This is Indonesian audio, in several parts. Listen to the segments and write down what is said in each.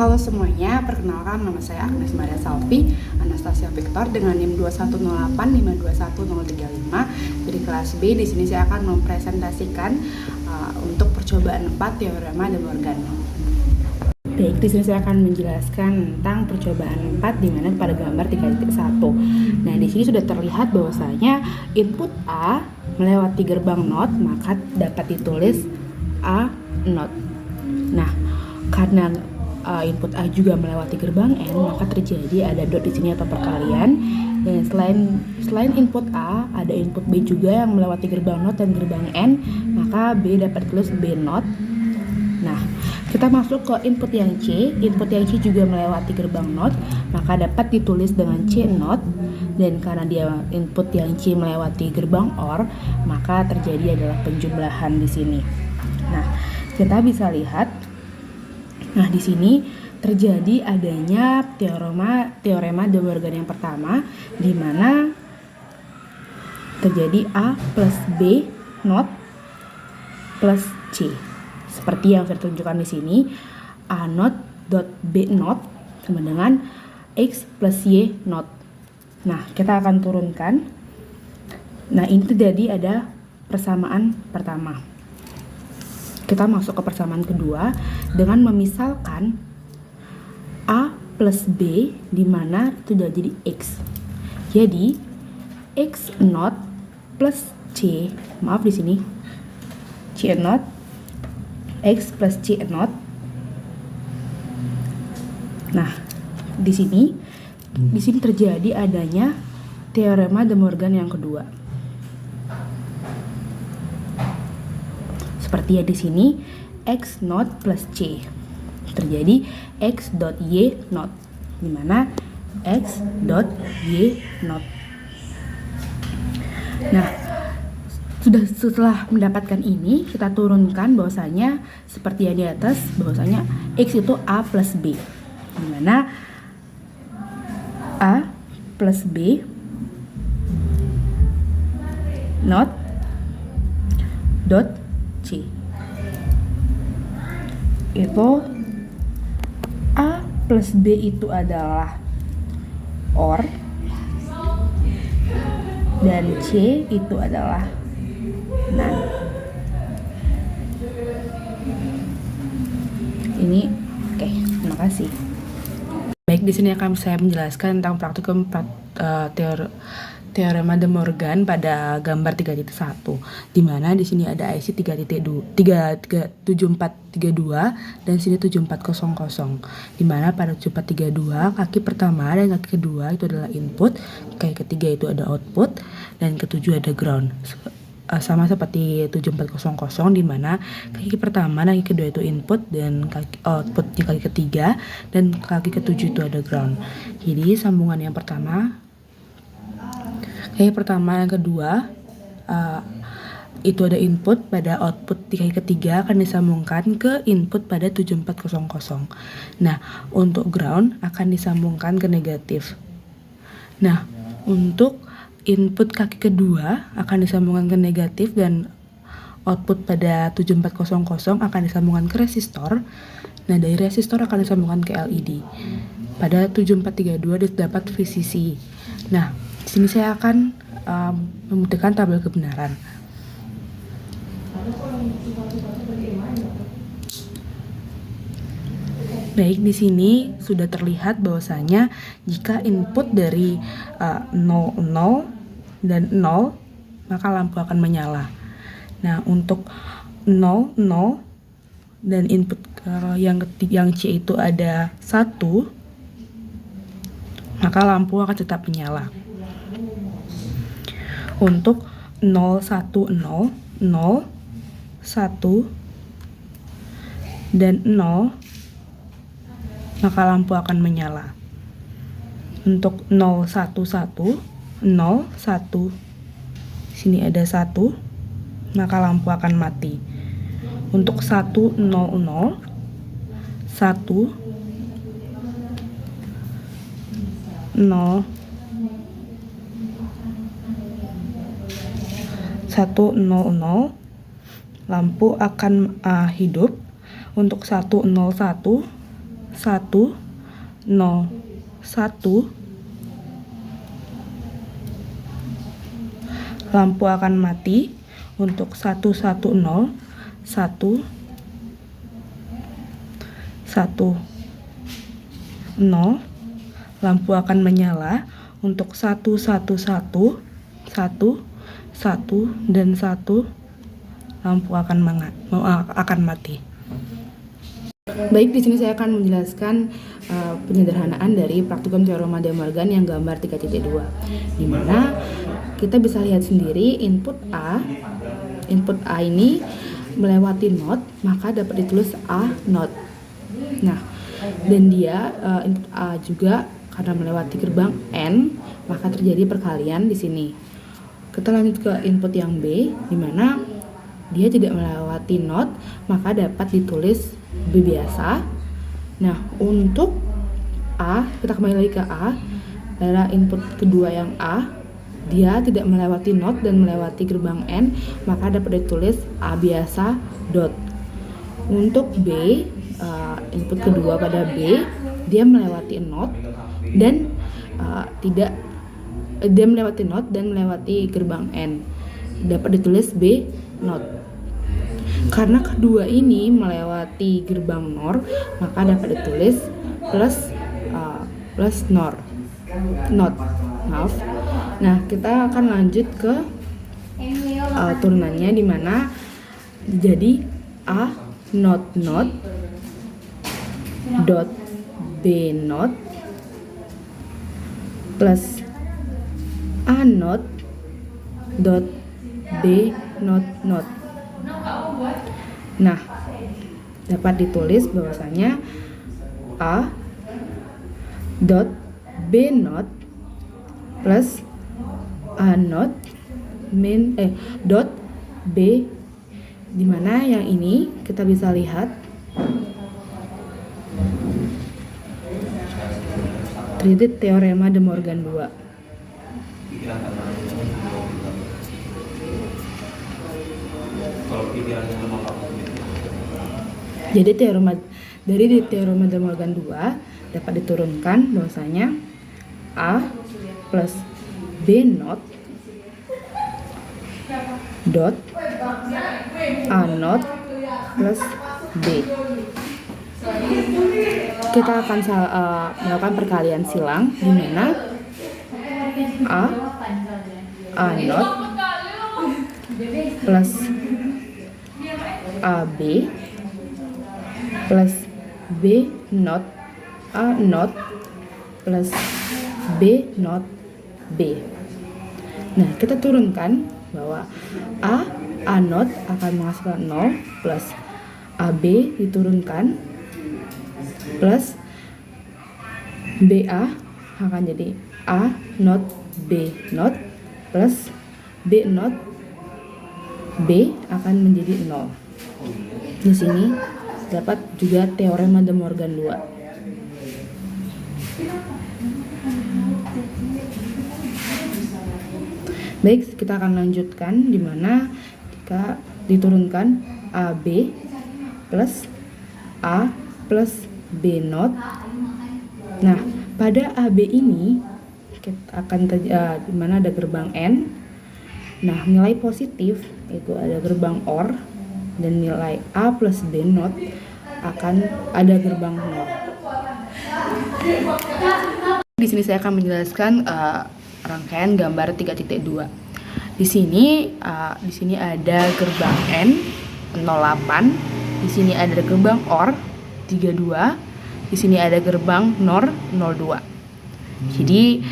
Halo semuanya, perkenalkan nama saya Agnes Maria Salvi Anastasia Victor dengan NIM 210852135 dari kelas B. Di sini saya akan mempresentasikan untuk percobaan 4 teorema De Morgan. Baik, di sini saya akan menjelaskan tentang percobaan 4 di mana pada gambar 3.1. Nah, di sini sudah terlihat bahwasanya input A melewati gerbang NOT, maka dapat ditulis A NOT. Nah, karena input A juga melewati gerbang N, maka terjadi ada dot di sini atau perkalian. Dan selain input A, ada input B juga yang melewati gerbang NOT dan gerbang N, maka B dapat ditulis B NOT. Nah, kita masuk ke input yang C. Input yang C juga melewati gerbang NOT, maka dapat ditulis dengan C NOT. Dan karena dia input yang C melewati gerbang OR, maka terjadi adalah penjumlahan di sini. Nah, kita bisa lihat. Nah, di sini terjadi adanya teorema De Morgan yang pertama, di mana terjadi A plus B NOT plus C. Seperti yang saya tunjukkan di sini, A NOT dot B NOT sama dengan X plus Y NOT. Nah, kita akan turunkan. Nah, ini terjadi ada persamaan pertama. Kita masuk ke persamaan kedua dengan memisalkan A plus B, di mana itu sudah jadi X. Jadi X NOT plus C, maaf di sini C NOT, X plus C NOT. Nah, di sini terjadi adanya teorema De Morgan yang kedua. Seperti ya di sini, X NOT plus C terjadi X dot Y NOT, di mana X dot Y NOT. Nah, setelah mendapatkan ini, kita turunkan bahwasanya seperti yang di atas, bahwasanya X itu A plus B, di mana A plus B NOT dot C itu A plus B itu adalah OR dan C itu adalah NAND. Ini oke, terima kasih. Baik, di sini akan saya menjelaskan tentang praktikum teorema De Morgan pada gambar 3.1, di mana di sini ada IC 7432 dan sini 7400, di mana pada 7432 kaki pertama dan kaki kedua itu adalah input, kaki ketiga itu ada output, dan ketujuh ada ground. Sama seperti 7400, di mana kaki pertama dan kaki kedua itu input dan outputnya kaki ketiga, dan kaki ketujuh itu ada ground. Jadi sambungan yang pertama, kaki pertama dan kedua itu ada input pada output di kaki ketiga akan disambungkan ke input pada 7400. Nah, untuk ground akan disambungkan ke negatif. Nah, untuk input kaki kedua akan disambungkan ke negatif dan output pada 7400 akan disambungkan ke resistor. Nah, dari resistor akan disambungkan ke LED. Pada 7432 dapat VCC. Nah, di sini saya akan membuktikan tabel kebenaran. Baik, di sini sudah terlihat bahwasanya jika input dari 0, 0 dan 0, maka lampu akan menyala. Nah, untuk 0, 0 dan input yang C itu ada 1, maka lampu akan tetap menyala. Untuk 0, 1, 0, 0, 1, dan 0, maka lampu akan menyala. Untuk 0, 1, 1, 0, 1, sini ada 1, maka lampu akan mati. Untuk 1, 0, 0, 1, 0, 100, lampu akan hidup. Untuk 101, 1, 0, 1, lampu akan mati. Untuk 1, 1, 0, 1, 1, 0, lampu akan menyala. Untuk 1, 1, 1, 1, 1, dan 1, lampu akan mati. Baik, di sini saya akan menjelaskan penyederhanaan dari praktikum teorema De Morgan yang gambar 3.2, di mana kita bisa lihat sendiri input A ini melewati not, maka dapat ditulis A not. Nah, dan dia input A juga karena melewati gerbang N, maka terjadi perkalian di sini. Kita lanjut ke input yang B, di mana dia tidak melewati not, maka dapat ditulis B biasa. Nah, untuk A, kita kembali lagi ke A, adalah input kedua yang A, dia tidak melewati not dan melewati gerbang N, maka dapat ditulis A biasa dot. Untuk B, input kedua pada B, dia melewati not dan dia melewati not dan melewati gerbang N, dapat ditulis B not. Karena kedua ini melewati gerbang NOR, maka dapat ditulis plus not. Maaf. Nah, kita akan lanjut ke turunannya, di mana jadi A not dot B not plus A not dot B not. Nah, dapat ditulis bahwasanya A dot B not plus A not dot B, dimana yang ini kita bisa lihat terjadi teorema De Morgan 2. Jadi teorema De Morgan 2 dapat diturunkan bahwasanya A plus B not dot A not plus B. Kita akan melakukan perkalian silang, di mana A not plus AB plus B not A not plus B not B. Nah, kita turunkan bahwa A not akan menghasilkan 0 plus AB diturunkan plus BA akan jadi A not B not plus B not B akan menjadi 0. Di sini dapat juga teorema De Morgan 2. Baik, kita akan lanjutkan, di mana jika diturunkan AB plus A plus B not. Nah, pada AB ini kita akan di mana ada gerbang N. Nah, nilai positif itu ada gerbang OR, dan nilai A plus B not akan ada gerbang 0. Di sini saya akan menjelaskan rangkaian gambar 3.2. Di sini ada gerbang N 08, di sini ada gerbang OR 32, di sini ada gerbang NOR 02. Jadi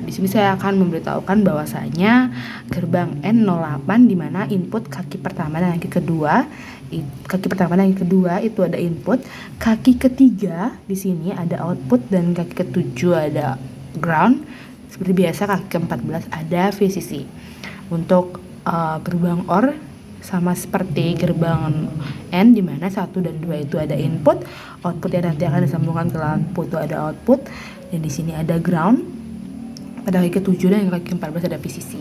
di sini saya akan memberitahukan bahwasanya gerbang N08 di mana input kaki pertama dan kaki kedua itu ada input, kaki ketiga di sini ada output, dan kaki ketujuh ada ground. Seperti biasa kaki ke-14 ada VCC. Untuk gerbang OR sama seperti gerbang N, di mana 1 dan 2 itu ada input, output yang nanti akan disambungkan ke lampu itu ada output, dan di sini ada ground. Pada kaki ke-7 dan kaki ke-14 ada VCC.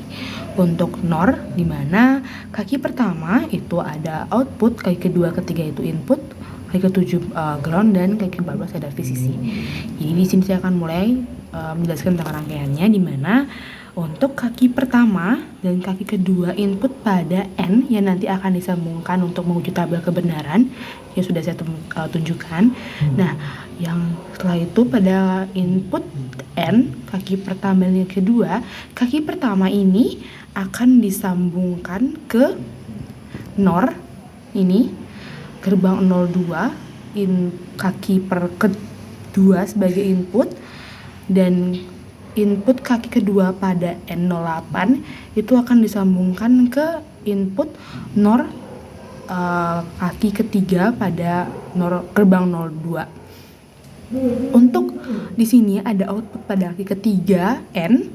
Untuk NOR, di mana kaki pertama itu ada output, kaki kedua, ketiga itu input, kaki ke-7 ground, dan kaki ke-14 ada VCC. Jadi di sini saya akan mulai menjelaskan tentang rangkaiannya, di mana untuk kaki pertama dan kaki kedua input pada N yang nanti akan disambungkan untuk menguji tabel kebenaran yang sudah saya tunjukkan. Nah, yang setelah itu pada input N, kaki pertama dan kedua, kaki pertama ini akan disambungkan ke NOR ini, gerbang 02, kaki kedua sebagai input, dan input kaki kedua pada N08 itu akan disambungkan ke input NOR kaki ketiga pada gerbang 02. Untuk di sini ada output pada kaki ketiga N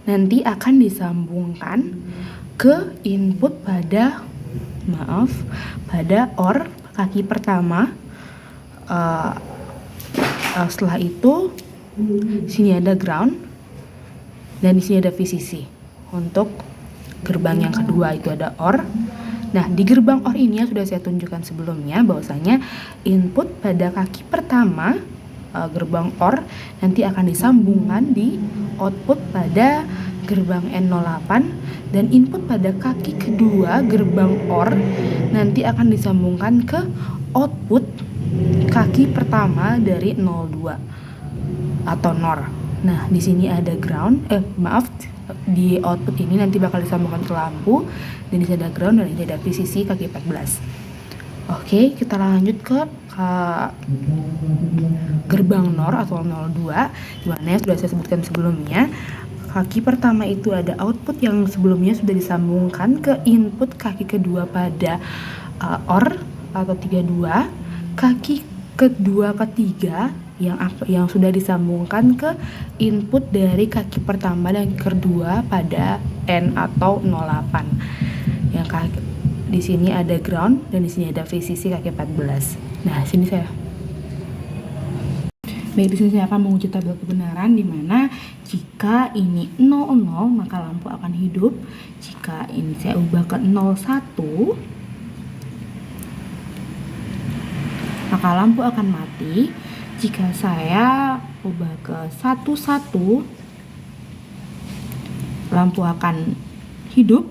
nanti akan disambungkan ke input pada OR kaki pertama. Setelah itu sini ada ground dan di sini ada VCC. Untuk gerbang yang kedua itu ada OR. Nah, di gerbang OR ini yang sudah saya tunjukkan sebelumnya bahwasanya input pada kaki pertama gerbang OR nanti akan disambungkan di output pada gerbang N08, dan input pada kaki kedua gerbang OR nanti akan disambungkan ke output kaki pertama dari 02 atau NOR. Nah, di sini ada ground, di output ini nanti bakal disambungkan ke lampu, dan di sini ada ground, dan ini ada VCC kaki 14. Oke, kita lanjut ke gerbang NOR atau 02, dimana yang sudah saya sebutkan sebelumnya. Kaki pertama itu ada output yang sebelumnya sudah disambungkan ke input kaki kedua pada OR atau 32, kaki kedua ketiga yang sudah disambungkan ke input dari kaki pertama dan kedua pada N atau 08. Yang di sini ada ground dan di sini ada VCC kaki 14. Nah, di sini saya akan menguji tabel kebenaran, di mana jika ini 00 maka lampu akan hidup. Jika ini saya ubah ke 01 maka lampu akan mati. Jika saya ubah ke 11 lampu akan hidup.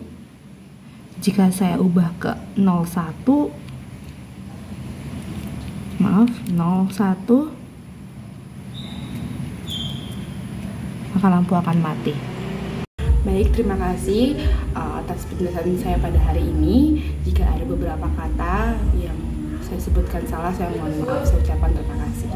Jika saya ubah ke 01 maka lampu akan mati. Baik, terima kasih atas penjelasan saya pada hari ini. Jika ada beberapa kata yang saya sebutkan salah, saya mohon maaf. Saya ucapkan terima kasih.